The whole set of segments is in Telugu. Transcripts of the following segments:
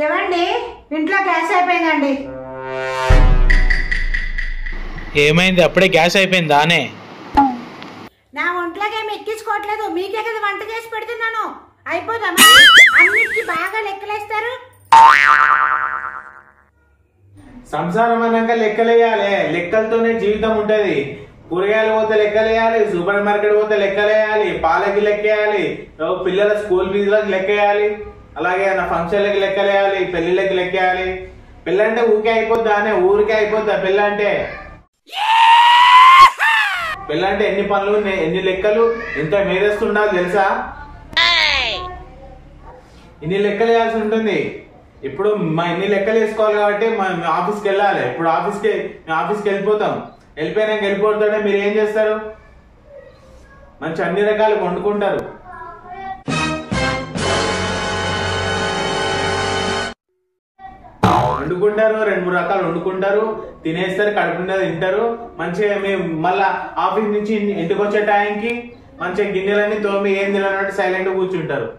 ఏమండి ఇంట్లో గ్యాస్ అయిపోయిందండి. ఏమైంది? అప్పుడే గ్యాస్ అయిపోయిందానే? నా ఒంట్లోకి ఏమి ఎక్కించుకోవట్లేదు, మీకే కదా వంట చేసి పెడుతున్నాను. అయిపోదా? అన్నిటికీ బాగా లెక్కలేస్తారు. సంసారం అన్నాక లెక్కలేయాలి, లెక్కలతోనే జీవితం ఉంటది. కూరగాయలు పోతే లెక్కలేయాలి, సూపర్ మార్కెట్ పోతే లెక్కలేయాలి, పాలకి లెక్కేయాలి, పిల్లల స్కూల్ ఫీజులకు లెక్కేయాలి, అలాగే నా ఫంక్షన్లకి లెక్కలేయాలి, పెళ్లిళ్ళకి లెక్కేయాలి. పెళ్ళంటే ఊరికే అయిపోద్దా అనే? ఊరికే అయిపోద్దా పెళ్ళంటే? పెళ్ళంటే ఎన్ని పనులు, ఎన్ని లెక్కలు, ఎంత మేరేస్తుండాలి తెలుసా? ఇన్ని లెక్కలు వేయాల్సి ఉంటుంది. ఇప్పుడు మా ఇన్ని లెక్కలు వేసుకోవాలి కాబట్టి మేము ఆఫీస్కి వెళ్ళాలి. ఇప్పుడు ఆఫీస్కి వెళ్ళిపోతాం. వెళ్ళిపోయినాక వెళ్ళిపోతుంటే మీరు ఏం చేస్తారు? మంచి అన్ని రకాలు వండుకుంటారు. వండుకుంటారు, 2-3 రకాలు వండుకుంటారు, తినేస్తారు, కడుపు మీద తింటారు. మంచిగా మేము మళ్ళా ఆఫీస్ నుంచి ఇంటికి వచ్చే టైంకి మంచిగా గిన్నెలన్నీ తోమి ఏం తినట్టు సైలెంట్ కూర్చుంటారు.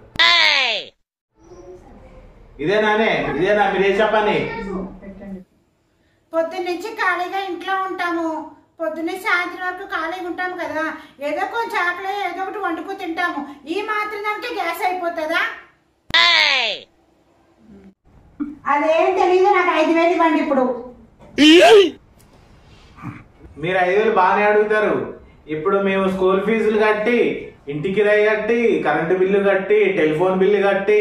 ఇదేనా మీరు చేసే పని? పొద్దున్నుంచి ఖాళీగా ఇంట్లో ఉంటాము, పొద్దున్నే సాయంత్రం వరకు ఖాళీగా ఉంటాము కదా, ఏదో కొంచెం ఆకలి ఏదో ఒకటి వండుకు తింటాము. ఈ మాత్రం దానికి గ్యాస్ అయిపోతుందా? అదేం తెలీదు నాకు. 5,000 ఇవ్వండి ఇప్పుడు. మీరు 5,000 బాగానే అడుగుతారు. ఇప్పుడు మేము స్కూల్ ఫీజులు కట్టి, ఇంటి కిరాయి కట్టి, కరెంటు బిల్లు కట్టి, టెలిఫోన్ బిల్లు కట్టి,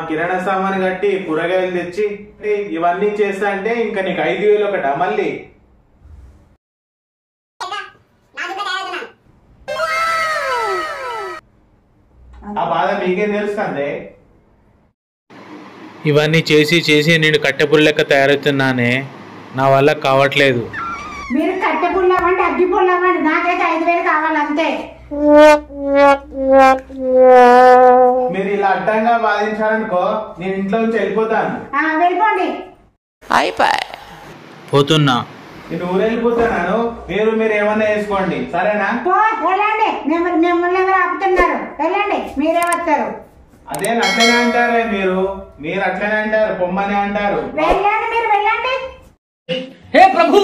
కిరాణా సామాన్ కట్టి, కూరగాయలు తెచ్చి ఇవన్నీ చేస్తా అంటే ఇంకా నీకు 5,000 ఒకటా? మళ్ళీ ఆ బాధ మీకేం తెలుస్తుంది? ఇవన్నీ చేసి నేను కట్టెపుల్ల లెక్క తయారవుతున్నానే, నా వల్ల కావట్లేదు. మీరు కట్టెపుల్ల అవ్వండి, అగ్గిపుల్ల అవ్వండి, నాకైతే 5,000 కావాలంతే. మీరు ఇలా అడ్డంగా బాధించారనుకో, నేను ఇంట్లో నుంచి వెళ్ళిపోతాను. వెళ్ళిపోండి. పోతున్నా. నేను ఊరు వెళ్ళిపోతున్నాను. మీరు ఏమన్నా వేసుకోండి, సరేనా? వెళ్ళండి. మిమ్మల్ని ఎవరు ఆపుతున్నారు? వెళ్ళండి, మీరే వస్తారు. అదే అట్లనే అంటారే మీరు అట్లనే అంటారు, పొమ్మనే అంటారు. వెళ్ళండి, మీరు వెళ్ళండి. हे प्रभु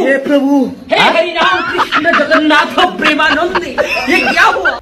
हे हरि राम कृष्ण जगन्नाथ प्रेमानंद ये क्या हुआ?